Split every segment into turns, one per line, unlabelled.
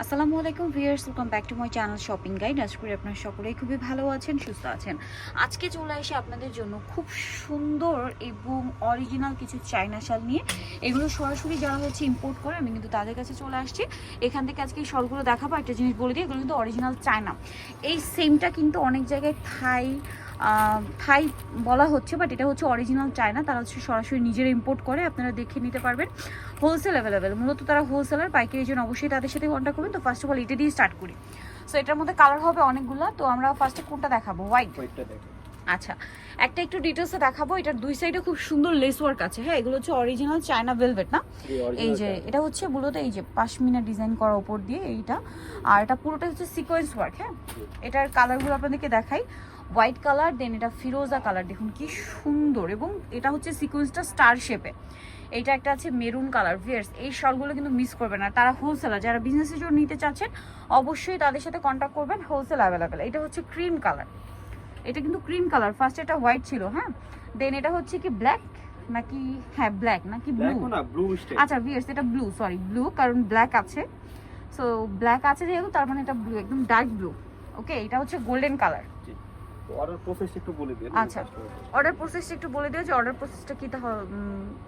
আসসালামু আলাইকুম viewers, welcome back to my channel shopping guide. আশা করি আপনারা সকলেই খুবই ভালো আছেন, সুস্থ আছেন। আজকে চলে আসি আপনাদের জন্য খুব সুন্দর এবং অরিজিনাল কিছু চায়না শাল নিয়ে। এগুলো সরাসরি যারা ইম্পোর্ট করে, আমি কিন্তু তাদের কাছে চলে আসছি। এখান থেকে আজকে এই শালগুলো দেখাবো। একটা জিনিস বলে দিই, এগুলো কিন্তু অরিজিনাল চায়না। এই সেমটা কিন্তু অনেক জায়গায় থাই বলা হচ্ছে, বাট এটা হচ্ছে অরিজিনাল চায়না। তারা সরাসরি নিজেরা ইম্পোর্ট করে, আপনারা দেখে নিতে পারবেন। হোলসেল অ্যাভেলেবেল, মূলত তারা হোলসেলার, পাইকারির জন্য অবশ্যই তাদের সাথে কন্ট্যাক্ট করবেন। তো ফার্স্ট অফ অল এটা দিয়ে স্টার্ট করি। সো এটার মধ্যে কালার হবে অনেকগুলো, তো আমরা ফার্স্টে কোনটা দেখাবো? হোয়াইটটা দেখাবো। আচ্ছা, একটা একটু ডিটেলসে দেখাবো। এটার দুই সাইডে খুব সুন্দর লেস ওয়ার্ক আছে। হ্যাঁ, এগুলো হচ্ছে অরিজিনাল চায়না ভেলভেট না? এই যে এটা হচ্ছে মূলত এই যে পাশমিনা ডিজাইন করা উপর দিয়ে এইটা, আর এটা পুরোটা হচ্ছে সিকোয়েন্স ওয়ার্ক। হ্যাঁ, এটার কালারগুলো আপনাদেরকে দেখাই। হোয়াইট কালার, দেন এটা ফিরোজা কালার, দেখুন কি সুন্দর। এবং এটা হচ্ছে সিকোয়েন্সটা স্টার শেপে। এইটা একটা আছে মেরুন কালার। ভিয়ার্স, এই শালগুলো কিন্তু মিস করবেন না। তারা হোলসেলার, যারা বিজনেসের জন্য নিতে চাচ্ছেন অবশ্যই তাদের সাথে কন্ট্যাক্ট করবেন। Wholesale available. এটা হচ্ছে ক্রিম কালার, এটা কিন্তু ক্রিম কালার। ফার্স্ট এটা হোয়াইট ছিল, হ্যাঁ, দেন এটা হচ্ছে কি ব্ল্যাক নাকি, হ্যাঁ ব্ল্যাক নাকি ব্লু। আচ্ছা ভিয়ার্স, এটা ব্লু, সরি ব্লু, কারণ ব্ল্যাক আছে। সো ব্ল্যাক আছে যেহেতু, তার মানে এটা ব্লু, একদম ডার্ক ব্লু। ওকে, এটা হচ্ছে গোল্ডেন কালার।
অর্ডার প্রসেসটা একটু বলে দিন।
আচ্ছা, অর্ডার প্রসেসটা একটু বলে দিও যে অর্ডার প্রসেসটা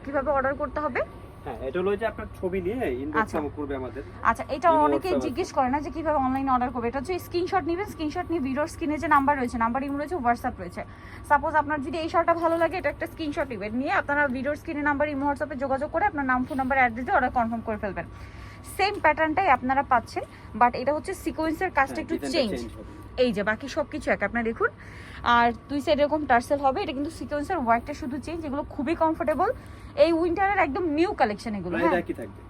কিভাবে অর্ডার করতে হবে।
হ্যাঁ, এটা হলো যে আপনার ছবি নিয়ে ইনবক্স করবে আমাদের।
আচ্ছা, এটা অনেকেই জিজ্ঞেস করে না যে কিভাবে অনলাইনে অর্ডার করবে। এটা হচ্ছে স্ক্রিনশট নেবেন, স্ক্রিনশট নিয়ে ভিডিওর স্ক্রিনে যে নাম্বার রয়েছে, নাম্বার ইমো রয়েছে, হোয়াটসঅ্যাপ রয়েছে। সাপোজ আপনার যদি এই শার্টটা ভালো লাগে, এটা একটা স্ক্রিনশট নেবেন, নিয়ে আপনারা ভিডিওর স্ক্রিনে নাম্বার ইমো হোয়াটসঅ্যাপে যোগাযোগ করে আপনার নাম, ফোন নাম্বার, অ্যাড্রেস দিয়ে অর্ডার কনফার্ম করে ফেলবেন। সেম প্যাটার্নটাই আপনারা পাচ্ছেন, বাট এটা হচ্ছে সিকোয়েন্সের কাজটা একটু চেঞ্জ। এই যে বাকি সবকিছু এক, আপনারা দেখুন। আর দুই সাইড এরকম টার্সেল হবে। এটা কিন্তু সিকোয়েন্সের ওয়ার্কটা শুধু চেঞ্জ। এগুলো খুবই কমফোর্টেবল, এই উইন্টারের একদম নিউ কালেকশন এগুলো। হ্যাঁ,
কি থাকবে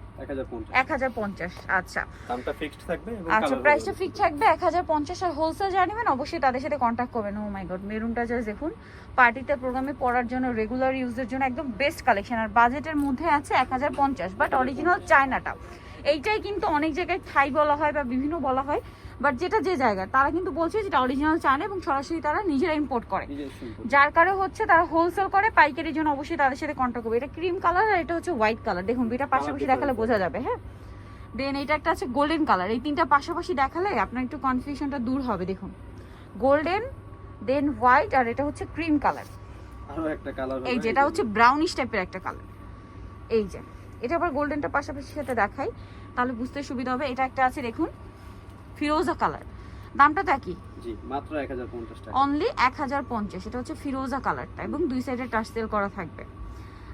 1050। আচ্ছা,
দামটা ফিক্সড থাকবে এবং
আচ্ছা প্রাইসটা ফিক্স থাকবে 1050। আর হোলসেল যারা নেবেন অবশ্যই তাদের সাথে কন্ট্যাক্ট করবেন। ও মাই গড, মেরুনটা জাস্ট দেখুন, পার্টিতে প্রোগ্রামে পরার জন্য, রেগুলার ইউজের জন্য একদম বেস্ট কালেকশন। আর বাজেটের মধ্যে আছে 1050, বাট অরিজিনাল চায়নাটা। এইটাই কিন্তু অনেক জায়গায় থাই বলা হয় বা বিভিন্ন বলা হয়, বাট যেটা যে জায়গা, তারা কিন্তু বলছে যেটা অরিজিনাল চায়না এবং সরাসরি তারা নিজেরা ইম্পোর্ট করে, যার কারণে হচ্ছে তারা হোলসেল করে, পাইকারির জন্য অবশ্যই তাদের সাথে কন্ট্যাক্ট করবে। এটা ক্রিম কালার আর এটা হচ্ছে হোয়াইট কালার। দেখুন দুইটা পাশাপাশি দেখালে বোঝা যাবে। হ্যাঁ, দেন এটা একটা আছে গোল্ডেন কালার। এই তিনটা পাশাপাশি দেখালে আপনার একটু কনফিউশনটা দূর হবে। দেখুন গোল্ডেন, দেন হোয়াইট, আর এটা হচ্ছে ক্রিম কালার।
আরো একটা কালার,
এই যেটা হচ্ছে ব্রাউনিশ টাইপের একটা কালার। এই যে এটা আবার গোল্ডেনটা পাশাপাশি সাথে দেখাই, তাহলে বুঝতে সুবিধা হবে। এটা একটা আছে দেখুন ফিরোজা কালার, দামটা তো একই,
জি মাত্র 1050 টাকা,
অনলি 1050। এটা হচ্ছে ফিরোজা কালারটা এবং দুই সাইডে টার্সেল করা থাকবে।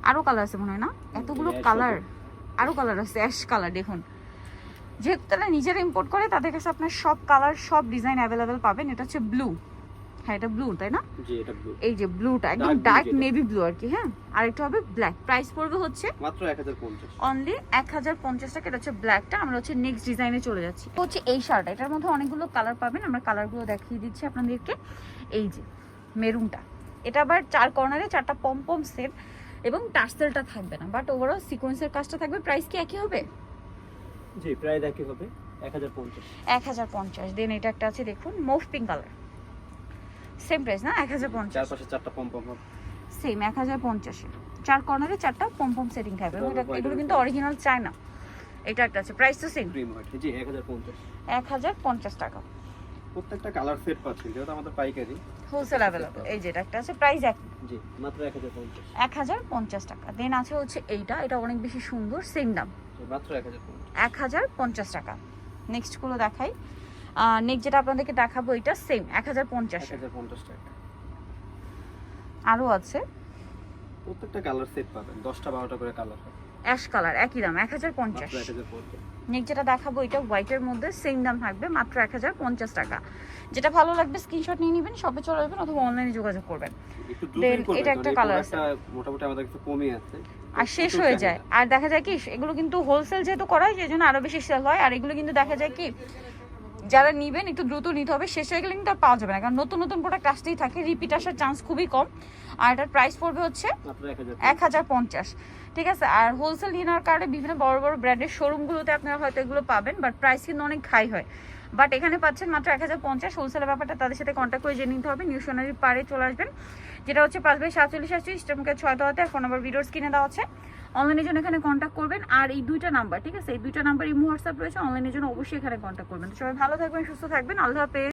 আরো কালার আছে মনে হয় না? এতগুলো কালার, আরো কালার আছে। অ্যাশ কালার, দেখুন যেহেতু তারা নিজেরা ইম্পোর্ট করে, তাদের কাছে আপনার সব কালার, সব ডিজাইন অ্যাভেলেবেল পাবেন। এটা হচ্ছে ব্লু, হ্যাঁ এটা ব্লু তাই না?
জি এটা ব্লু।
এই যে ব্লুটা একদম ডার্ক নেভি ব্লু আর কি। হ্যাঁ, আর একটা হবে ব্ল্যাক। প্রাইস পড়বে হচ্ছে
মাত্র 1050,
অনলি 1050 টাকা। এটা হচ্ছে ব্ল্যাকটা। আমরা হচ্ছে নেক্সট ডিজাইনে চলে যাচ্ছি। হচ্ছে এই শার্ট, এটার মধ্যে অনেকগুলো কালার পাবেন, আমরা কালারগুলো দেখিয়ে দিচ্ছি আপনাদেরকে। এই যে মেরুনটা, এটা আবার চার কর্নারে চারটা পম সেট এবং টার্সেলটা থাকবে না, বাট ওভারঅল সিকোয়েন্সের কাজটা থাকবে। প্রাইস কি একই হবে?
জি প্রাইস একই হবে, 1050।
1050। দেন এটা একটা আছে দেখুন move pink colour, same price না? 1050।
চারপাশে চারটা পম হবে,
সেম 1050 এ চার কর্নারে চারটা পম সেটিং থাকবে। এগুলো কিন্তু অরিজিনাল চায়না। এটা একটা আছে, প্রাইস তো সেম,
ক্রিম হোয়াইট। জি 1050,
1050 টাকা।
প্রত্যেকটা কালার সেট পাচ্ছেন, যেহেতু আমাদের পাইকারি
হোলসেল অ্যাভেলেবল। এই যে এটা একটা আছে, প্রাইস এক,
জি মাত্র 1050,
1050 টাকা। দেন আছে হচ্ছে এইটা, এটা অনেক বেশি সুন্দর, সেম দাম,
মাত্র 1050,
1050 টাকা। নেক্সট গুলো দেখাই। নেক্সট যেটা আপনাদেরকে দেখাবো এটা সেম 1050।
1050 টাকা।
আরো আছে,
প্রত্যেকটা কালার সেট পাবেন, 10টা 12টা করে কালার হবে,
অ্যাশ কালার, একই দাম
মাত্র
1050।
1050।
নেক্সট যেটা দেখাবো এটা হোয়াইটের মধ্যে, সেম দাম থাকবে, মাত্র 1050 টাকা। যেটা ভালো লাগবে স্ক্রিনশট নিয়ে নেবেন, শপে চলে যাবেন অথবা অনলাইনে যোগাযোগ করবেন।
একটু
দেন
দ্রুতই করবেন,
এটা একটা কালার আছে,
মোটামুটি আমাদের কাছে কমই আছে
আর শেষ হয়ে যায়। আর দেখা যায় কি এগুলো কিন্তু হোলসেল যেহেতু করা হয়, সেই জন্য আরো বেশি সেল হয়। আর এগুলো কিন্তু দেখা যায় কি যারা নিবেন একটু দ্রুত নিতে হবে, শেষ হয়ে গেলে কিন্তু আর পাওয়া যাবে না, কারণ নতুন নতুন প্রোডাক্ট আসতেই থাকে, রিপিট আসার চান্স খুবই কম। আর এটার প্রাইস পড়বে হচ্ছে
মাত্র
1050। ঠিক আছে, আর হোলসেল নেওয়ার কারণে বিভিন্ন বড় বড় ব্র্যান্ডের শোরুমগুলোতে আপনারা হয়তো এগুলো পাবেন, বাট প্রাইস কিন্তু অনেক হাই হয়। বাট এখানে পাচ্ছেন মাত্র 1050। হোলসেলের ব্যাপারটা তাদের সাথে কন্ট্যাক্ট করে জেনে নিতে হবে। নিউ সোনারির পাড়ে চলে আসবেন, যেটা হচ্ছে 5/47 ইস্টার্ন 6 দোয়াতে। ফোন নাম্বার ভিডিওর স্ক্রিনে দেওয়া আছে, অনলাইনের জন্য এখানে কন্ট্যাক্ট করবেন। আর এই দুইটা নাম্বার, ঠিক আছে, এই দুইটা নাম্বার ইমো হোয়াটসঅ্যাপ রয়েছে, অনলাইনের জন্য অবশ্যই এখানে কন্ট্যাক্ট করবেন। তো সবাই ভালো থাকবেন, সুস্থ থাকবেন, আল্লাহ হাফেজ।